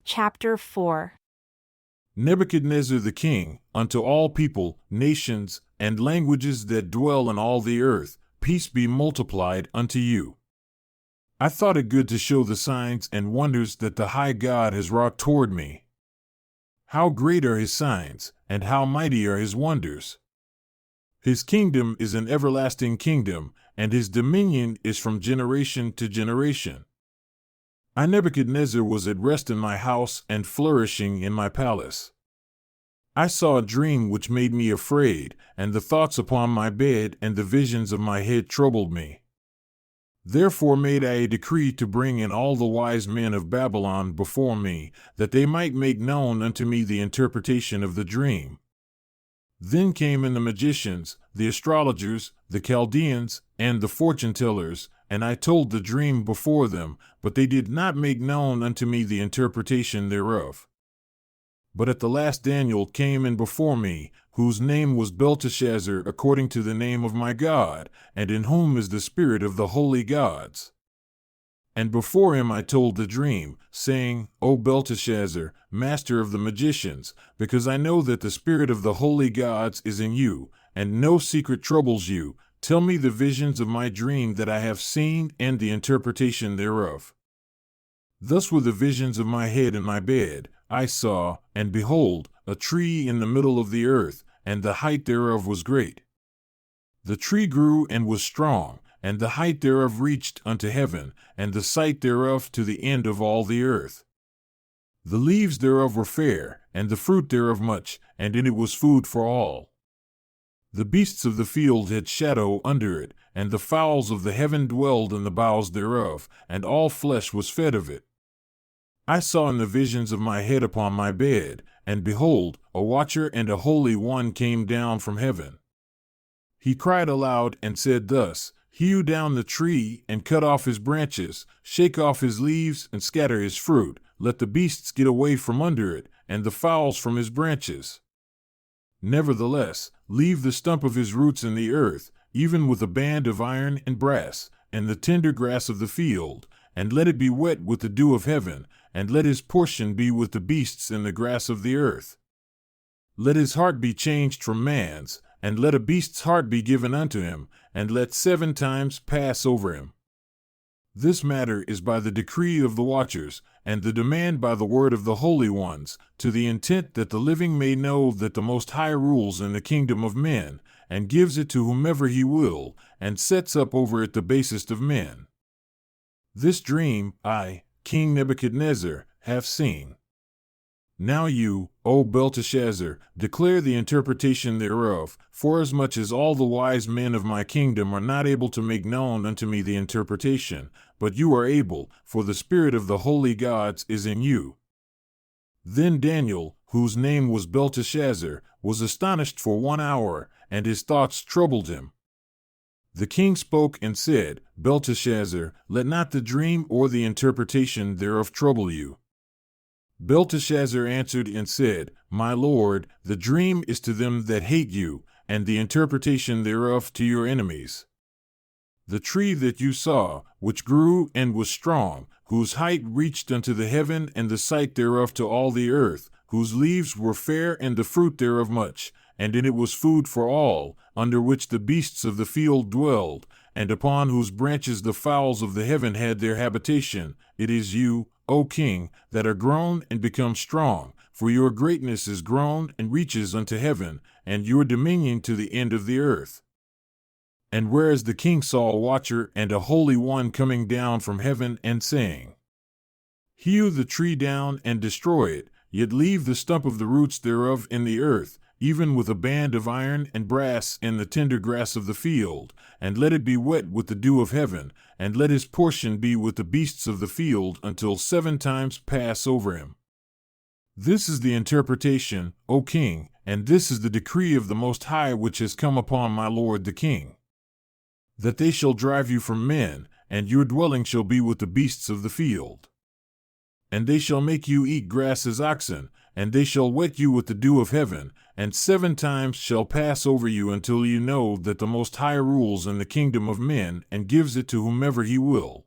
Chapter 4. Nebuchadnezzar the king, unto all people, nations, and languages that dwell in all the earth, peace be multiplied unto you. I thought it good to show the signs and wonders that the high God has wrought toward me. How great are his signs, and how mighty are his wonders! His kingdom is an everlasting kingdom, and his dominion is from generation to generation. I, Nebuchadnezzar, was at rest in my house and flourishing in my palace. I saw a dream which made me afraid, and the thoughts upon my bed and the visions of my head troubled me. Therefore made I a decree to bring in all the wise men of Babylon before me, that they might make known unto me the interpretation of the dream. Then came in the magicians, the astrologers, the Chaldeans, and the fortune-tellers, and I told the dream before them, but they did not make known unto me the interpretation thereof. But at the last Daniel came in before me, whose name was Belteshazzar, according to the name of my God, and in whom is the spirit of the holy gods. And before him I told the dream, saying, O Belteshazzar, master of the magicians, because I know that the spirit of the holy gods is in you, and no secret troubles you, tell me the visions of my dream that I have seen and the interpretation thereof. Thus were the visions of my head and my bed. I saw, and behold, a tree in the middle of the earth, and the height thereof was great. The tree grew and was strong, and the height thereof reached unto heaven, and the sight thereof to the end of all the earth. The leaves thereof were fair, and the fruit thereof much, and in it was food for all. The beasts of the field had shadow under it, and the fowls of the heaven dwelled in the boughs thereof, and all flesh was fed of it. I saw in the visions of my head upon my bed, and behold, a watcher and a holy one came down from heaven. He cried aloud and said thus, Hew down the tree, and cut off his branches, shake off his leaves, and scatter his fruit, let the beasts get away from under it, and the fowls from his branches. Nevertheless, leave the stump of his roots in the earth, even with a band of iron and brass, and the tender grass of the field, and let it be wet with the dew of heaven, and let his portion be with the beasts in the grass of the earth. Let his heart be changed from man's, and let a beast's heart be given unto him, and let 7 times pass over him. This matter is by the decree of the watchers, and the demand by the word of the holy ones, to the intent that the living may know that the Most High rules in the kingdom of men, and gives it to whomever he will, and sets up over it the basest of men. This dream I, King Nebuchadnezzar, have seen. Now you, O Belteshazzar, declare the interpretation thereof, forasmuch as all the wise men of my kingdom are not able to make known unto me the interpretation, but you are able, for the spirit of the holy gods is in you. Then Daniel, whose name was Belteshazzar, was astonished for 1 hour, and his thoughts troubled him. The king spoke and said, Belteshazzar, let not the dream or the interpretation thereof trouble you. Belteshazzar answered and said, My lord, the dream is to them that hate you, and the interpretation thereof to your enemies. The tree that you saw, which grew and was strong, whose height reached unto the heaven, and the sight thereof to all the earth, whose leaves were fair and the fruit thereof much, and in it was food for all, under which the beasts of the field dwelled, and upon whose branches the fowls of the heaven had their habitation, it is you, O king, that are grown and become strong, for your greatness is grown and reaches unto heaven, and your dominion to the end of the earth. And whereas the king saw a watcher and a holy one coming down from heaven and saying, Hew the tree down and destroy it, yet leave the stump of the roots thereof in the earth, even with a band of iron and brass in the tender grass of the field, and let it be wet with the dew of heaven, and let his portion be with the beasts of the field until 7 times pass over him. This is the interpretation, O king, and this is the decree of the Most High which has come upon my lord the king. That they shall drive you from men, and your dwelling shall be with the beasts of the field. And they shall make you eat grass as oxen, and they shall wet you with the dew of heaven, and 7 times shall pass over you until you know that the Most High rules in the kingdom of men and gives it to whomever he will.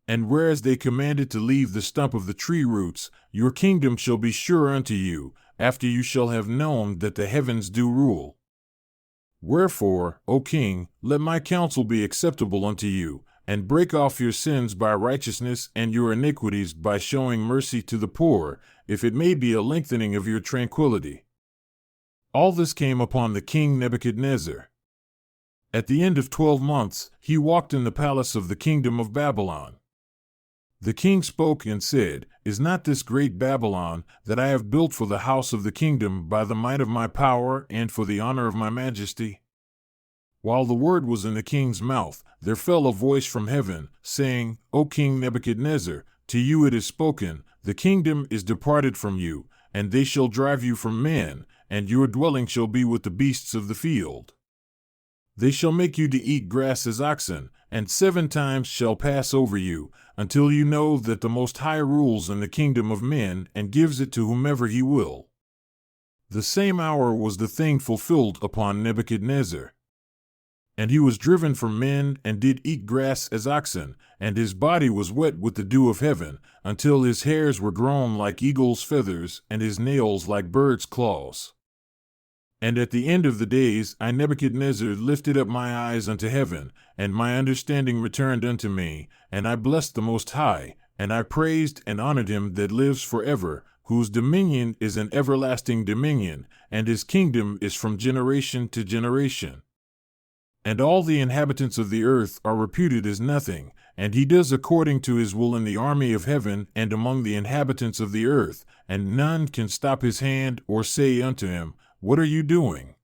And whereas they commanded to leave the stump of the tree roots, your kingdom shall be sure unto you, after you shall have known that the heavens do rule. Wherefore, O king, let my counsel be acceptable unto you, and break off your sins by righteousness and your iniquities by showing mercy to the poor, if it may be a lengthening of your tranquility. All this came upon the king Nebuchadnezzar. At the end of 12 months, he walked in the palace of the kingdom of Babylon. The king spoke and said, Is not this great Babylon, that I have built for the house of the kingdom by the might of my power and for the honor of my majesty? While the word was in the king's mouth, there fell a voice from heaven, saying, O King Nebuchadnezzar, to you it is spoken, the kingdom is departed from you, and they shall drive you from men, and your dwelling shall be with the beasts of the field. They shall make you to eat grass as oxen, and 7 times shall pass over you, until you know that the Most High rules in the kingdom of men and gives it to whomever he will. The same hour was the thing fulfilled upon Nebuchadnezzar. And he was driven from men and did eat grass as oxen, and his body was wet with the dew of heaven, until his hairs were grown like eagle's feathers and his nails like birds' claws. And at the end of the days I Nebuchadnezzar lifted up my eyes unto heaven, and my understanding returned unto me, and I blessed the Most High, and I praised and honored him that lives forever, whose dominion is an everlasting dominion, and his kingdom is from generation to generation. And all the inhabitants of the earth are reputed as nothing, and he does according to his will in the army of heaven and among the inhabitants of the earth, and none can stop his hand or say unto him, What are you doing?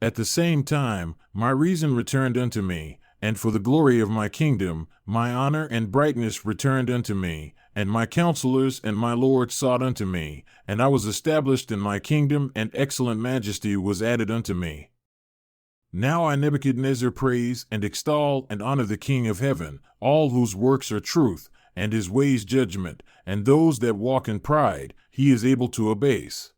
At the same time, my reason returned unto me, and for the glory of my kingdom, my honor and brightness returned unto me, and my counselors and my lord sought unto me, and I was established in my kingdom, and excellent majesty was added unto me. Now I Nebuchadnezzar praise and extol and honor the King of heaven, all whose works are truth, and his ways judgment, and those that walk in pride he is able to abase.